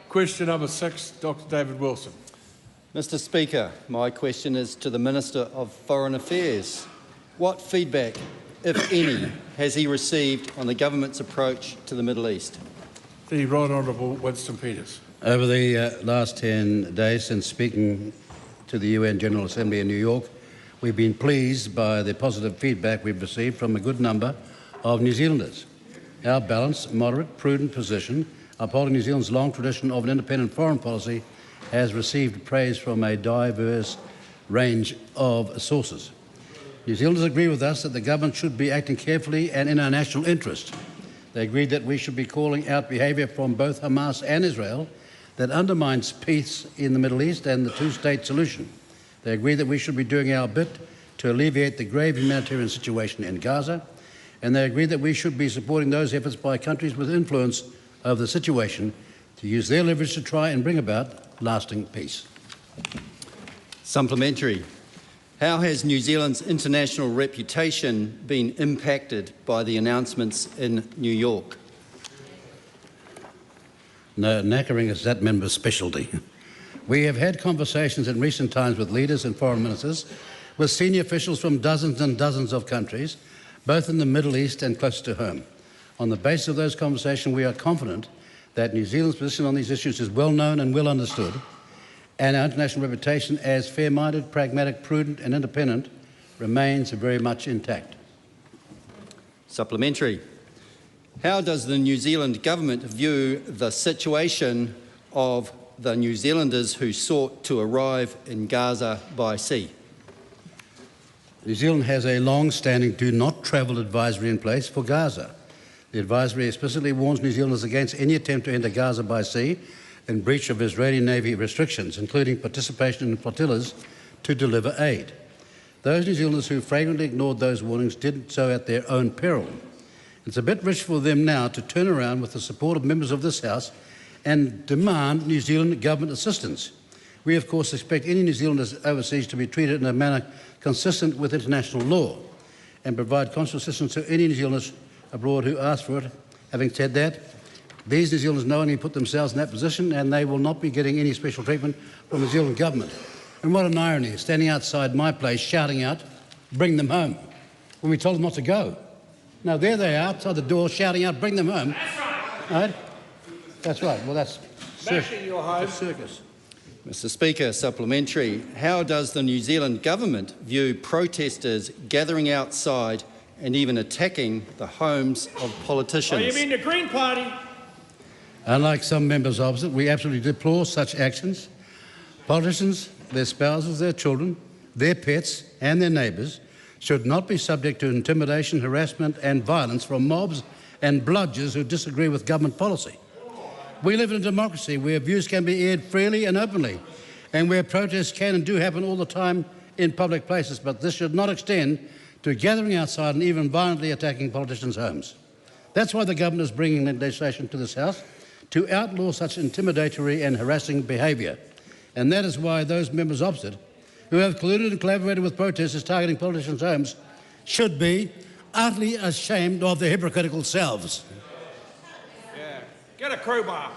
Question number 6, Dr David Wilson. Mr Speaker, my question is to the Minister of Foreign Affairs. What feedback, if any, has he received on the government's approach to the Middle East? The Right Honourable Winston Peters. Over the last 10 days since speaking to the UN General Assembly in New York, we've been pleased by the positive feedback we've received from a good number of New Zealanders. Our balanced, moderate, prudent position, upholding New Zealand's long tradition of an independent foreign policy, has received praise from a diverse range of sources. New Zealanders agree with us that the government should be acting carefully and in our national interest. They agreed that we should be calling out behaviour from both Hamas and Israel that undermines peace in the Middle East and the two-state solution. They agreed that we should be doing our bit to alleviate the grave humanitarian situation in Gaza, and they agreed that we should be supporting those efforts by countries with influence over the situation to use their leverage to try and bring about lasting peace. Supplementary. How has New Zealand's international reputation been impacted by the announcements in New York? No, knackering is that member's specialty. We have had conversations in recent times with leaders and foreign ministers, with senior officials from dozens and dozens of countries, both in the Middle East and close to home. On the basis of those conversations, we are confident that New Zealand's position on these issues is well known and well understood, and our international reputation as fair-minded, pragmatic, prudent and independent remains very much intact. Supplementary. How does the New Zealand government view the situation of the New Zealanders who sought to arrive in Gaza by sea? New Zealand has a long-standing do not travel advisory in place for Gaza. The advisory explicitly warns New Zealanders against any attempt to enter Gaza by sea in breach of Israeli Navy restrictions, including participation in flotillas to deliver aid. Those New Zealanders who flagrantly ignored those warnings did so at their own peril. It's a bit rich for them now to turn around with the support of members of this House and demand New Zealand government assistance. We, of course, expect any New Zealanders overseas to be treated in a manner consistent with international law and provide consular assistance to any New Zealanders abroad who ask for it. Having said that, these New Zealanders knowingly put themselves in that position and they will not be getting any special treatment from the New Zealand government. And what an irony, standing outside my place shouting out, "Bring them home," when we told them not to go. Now there they are outside the door shouting out, "Bring them home." That's right. Right? That's right. Well, that's circus. Mr Speaker, supplementary. How does the New Zealand government view protesters gathering outside and even attacking the homes of politicians? Oh, you mean the Green Party? Unlike some members opposite, we absolutely deplore such actions. Politicians, their spouses, their children, their pets and their neighbours should not be subject to intimidation, harassment and violence from mobs and bludgers who disagree with government policy. We live in a democracy where views can be aired freely and openly, and where protests can and do happen all the time in public places, but this should not extend to gathering outside and even violently attacking politicians' homes. That's why the government is bringing legislation to this House to outlaw such intimidatory and harassing behaviour. And that is why those members opposite who have colluded and collaborated with protesters targeting politicians' homes should be utterly ashamed of their hypocritical selves. Yeah. Get a crowbar.